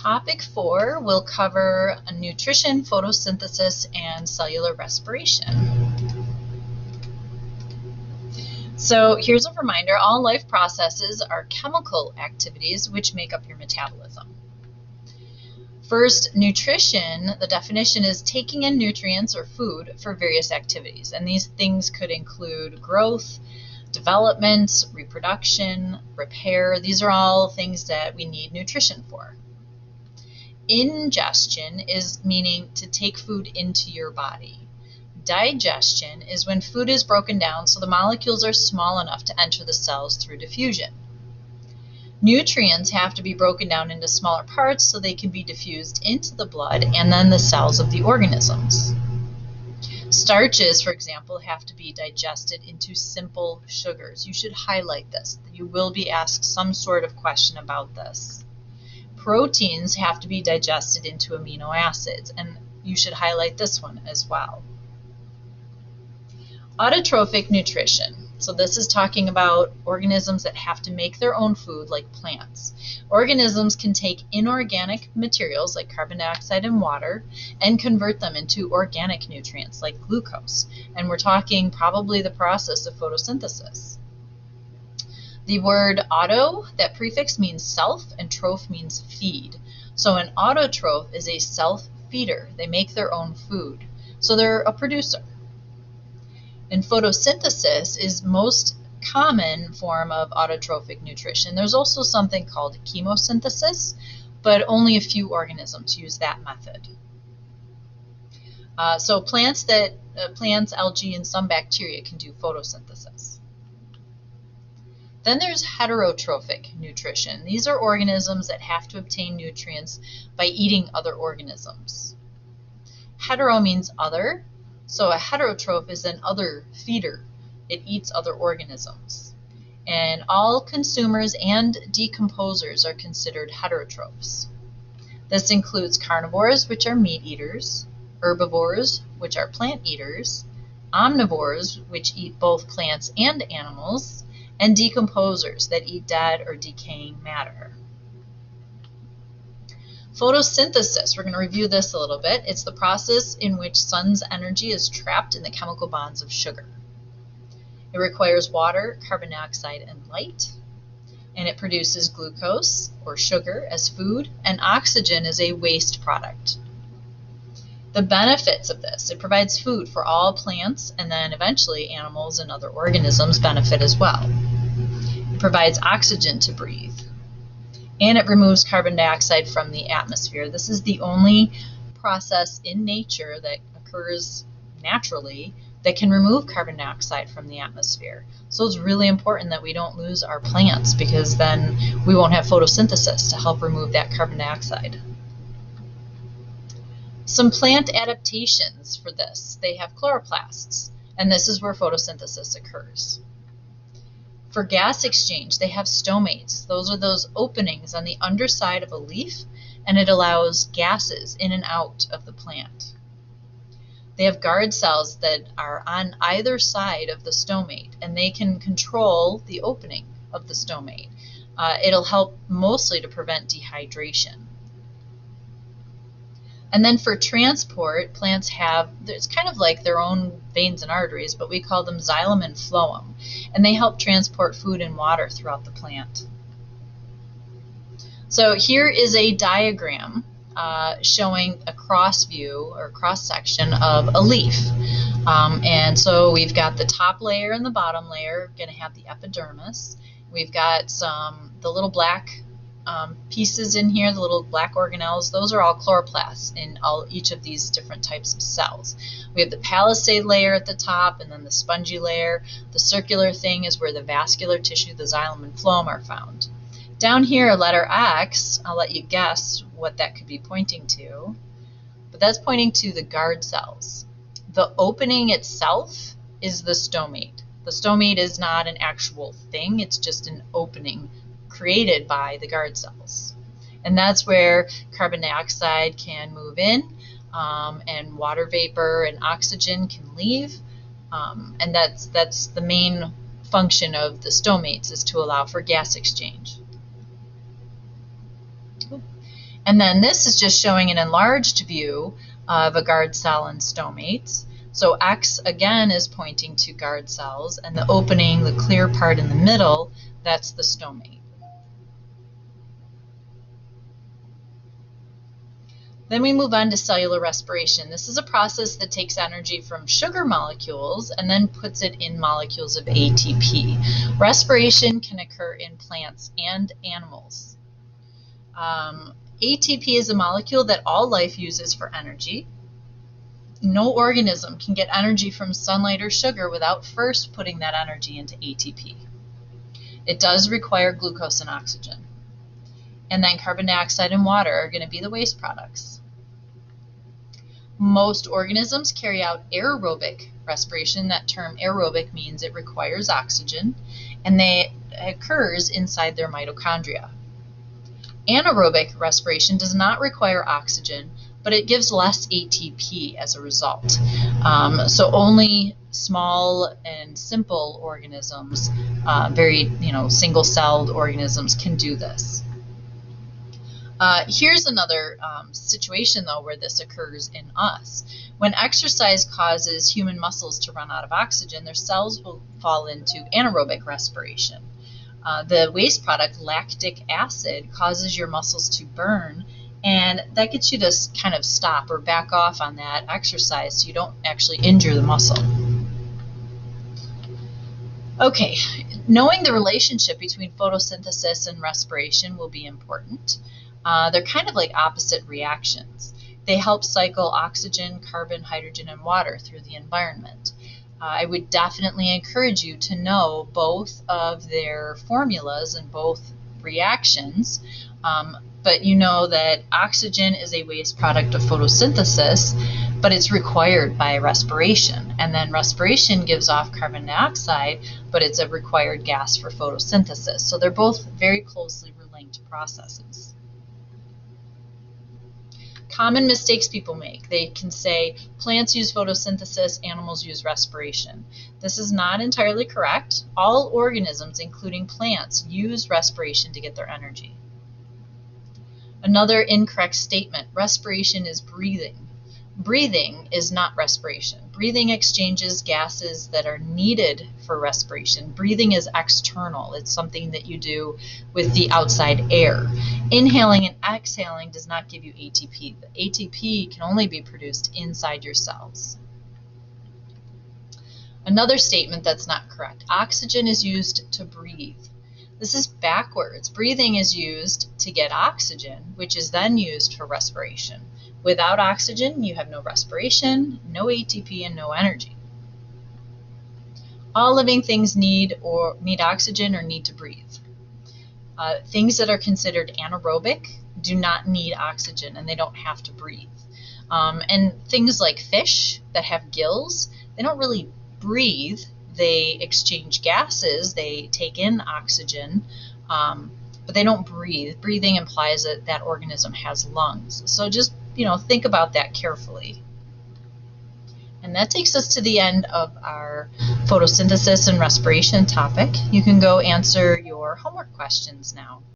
Topic 4 will cover nutrition, photosynthesis, and cellular respiration. So here's a reminder, all life processes are chemical activities which make up your metabolism. First, nutrition, the definition is taking in nutrients or food for various activities. And these things could include growth, development, reproduction, repair. These are all things that we need nutrition for. Ingestion is meaning to take food into your body. Digestion is when food is broken down so the molecules are small enough to enter the cells through diffusion. Nutrients have to be broken down into smaller parts so they can be diffused into the blood and then the cells of the organisms. Starches, for example, have to be digested into simple sugars. You should highlight this. You will be asked some sort of question about this. Proteins have to be digested into amino acids, and you should highlight this one as well. Autotrophic nutrition. So this is talking about organisms that have to make their own food, like plants. Organisms can take inorganic materials like carbon dioxide and water and convert them into organic nutrients like glucose. And we're talking probably the process of photosynthesis. The word auto, that prefix means self, and troph means feed. So an autotroph is a self-feeder. They make their own food. So they're a producer. And photosynthesis is most common form of autotrophic nutrition. There's also something called chemosynthesis, but only a few organisms use that method. So plants, algae, and some bacteria can do photosynthesis. Then there's heterotrophic nutrition. These are organisms that have to obtain nutrients by eating other organisms. Hetero means other, so a heterotroph is an other feeder. It eats other organisms. And all consumers and decomposers are considered heterotrophs. This includes carnivores, which are meat eaters, herbivores, which are plant eaters, omnivores, which eat both plants and animals, and decomposers that eat dead or decaying matter. Photosynthesis, we're going to review this a little bit. It's the process in which sun's energy is trapped in the chemical bonds of sugar. It requires water, carbon dioxide, and light, and it produces glucose, or sugar, as food, and oxygen as a waste product. The benefits of this, it provides food for all plants, and then eventually animals and other organisms benefit as well. It provides oxygen to breathe, and it removes carbon dioxide from the atmosphere. This is the only process in nature that occurs naturally that can remove carbon dioxide from the atmosphere. So it's really important that we don't lose our plants, because then we won't have photosynthesis to help remove that carbon dioxide. Some plant adaptations for this. They have chloroplasts, and this is where photosynthesis occurs. For gas exchange, they have stomates. Those are those openings on the underside of a leaf, and it allows gases in and out of the plant. They have guard cells that are on either side of the stomate, and they can control the opening of the stomate. It'll help mostly to prevent dehydration. And then for transport, plants have, it's kind of like their own veins and arteries, but we call them xylem and phloem. And they help transport food and water throughout the plant. So here is a diagram showing a cross view or cross section of a leaf. And so we've got the top layer and the bottom layer going to have the epidermis. We've got the little black pieces in here, the little black organelles. Those are all chloroplasts in each of these different types of cells. We have the palisade layer at the top, and then the spongy layer. The circular thing is where the vascular tissue, the xylem and phloem, are found. Down here, letter X, I'll let you guess what that could be pointing to, but that's pointing to the guard cells. The opening itself is the stomate. The stomate is not an actual thing, it's just an opening created by the guard cells. And that's where carbon dioxide can move in, and water vapor and oxygen can leave. And that's the main function of the stomates, is to allow for gas exchange. And then this is just showing an enlarged view of a guard cell and stomates. So X again is pointing to guard cells, and the opening, the clear part in the middle, that's the stomate. Then we move on to cellular respiration. This is a process that takes energy from sugar molecules and then puts it in molecules of ATP. Respiration can occur in plants and animals. ATP is a molecule that all life uses for energy. No organism can get energy from sunlight or sugar without first putting that energy into ATP. It does require glucose and oxygen. And then carbon dioxide and water are going to be the waste products. Most organisms carry out aerobic respiration. That term aerobic means it requires oxygen, and it occurs inside their mitochondria. Anaerobic respiration does not require oxygen, but it gives less ATP as a result. So only small and simple organisms, very single-celled organisms, can do this. Here's another situation, though, where this occurs in us. When exercise causes human muscles to run out of oxygen, their cells will fall into anaerobic respiration. The waste product, lactic acid, causes your muscles to burn, and that gets you to kind of stop or back off on that exercise so you don't actually injure the muscle. Okay, knowing the relationship between photosynthesis and respiration will be important. They're kind of like opposite reactions. They help cycle oxygen, carbon, hydrogen, and water through the environment. I would definitely encourage you to know both of their formulas and both reactions, but you know that oxygen is a waste product of photosynthesis, but it's required by respiration. And then respiration gives off carbon dioxide, but it's a required gas for photosynthesis. So they're both very closely linked processes. Common mistakes people make. They can say plants use photosynthesis, animals use respiration. This is not entirely correct. All organisms, including plants, use respiration to get their energy. Another incorrect statement, respiration is breathing. Breathing is not respiration. Breathing exchanges gases that are needed for respiration. Breathing is external. It's something that you do with the outside air. Inhaling and exhaling does not give you ATP. The ATP can only be produced inside your cells. Another statement that's not correct. Oxygen is used to breathe. This is backwards. Breathing is used to get oxygen, which is then used for respiration. Without oxygen, you have no respiration, no ATP, and no energy. All living things need oxygen or need to breathe. Things that are considered anaerobic do not need oxygen, and they don't have to breathe. And things like fish that have gills, they don't really breathe. They exchange gases, they take in oxygen, but they don't breathe. Breathing implies that that organism has lungs. So just think about that carefully. And that takes us to the end of our photosynthesis and respiration topic. You can go answer your homework questions now.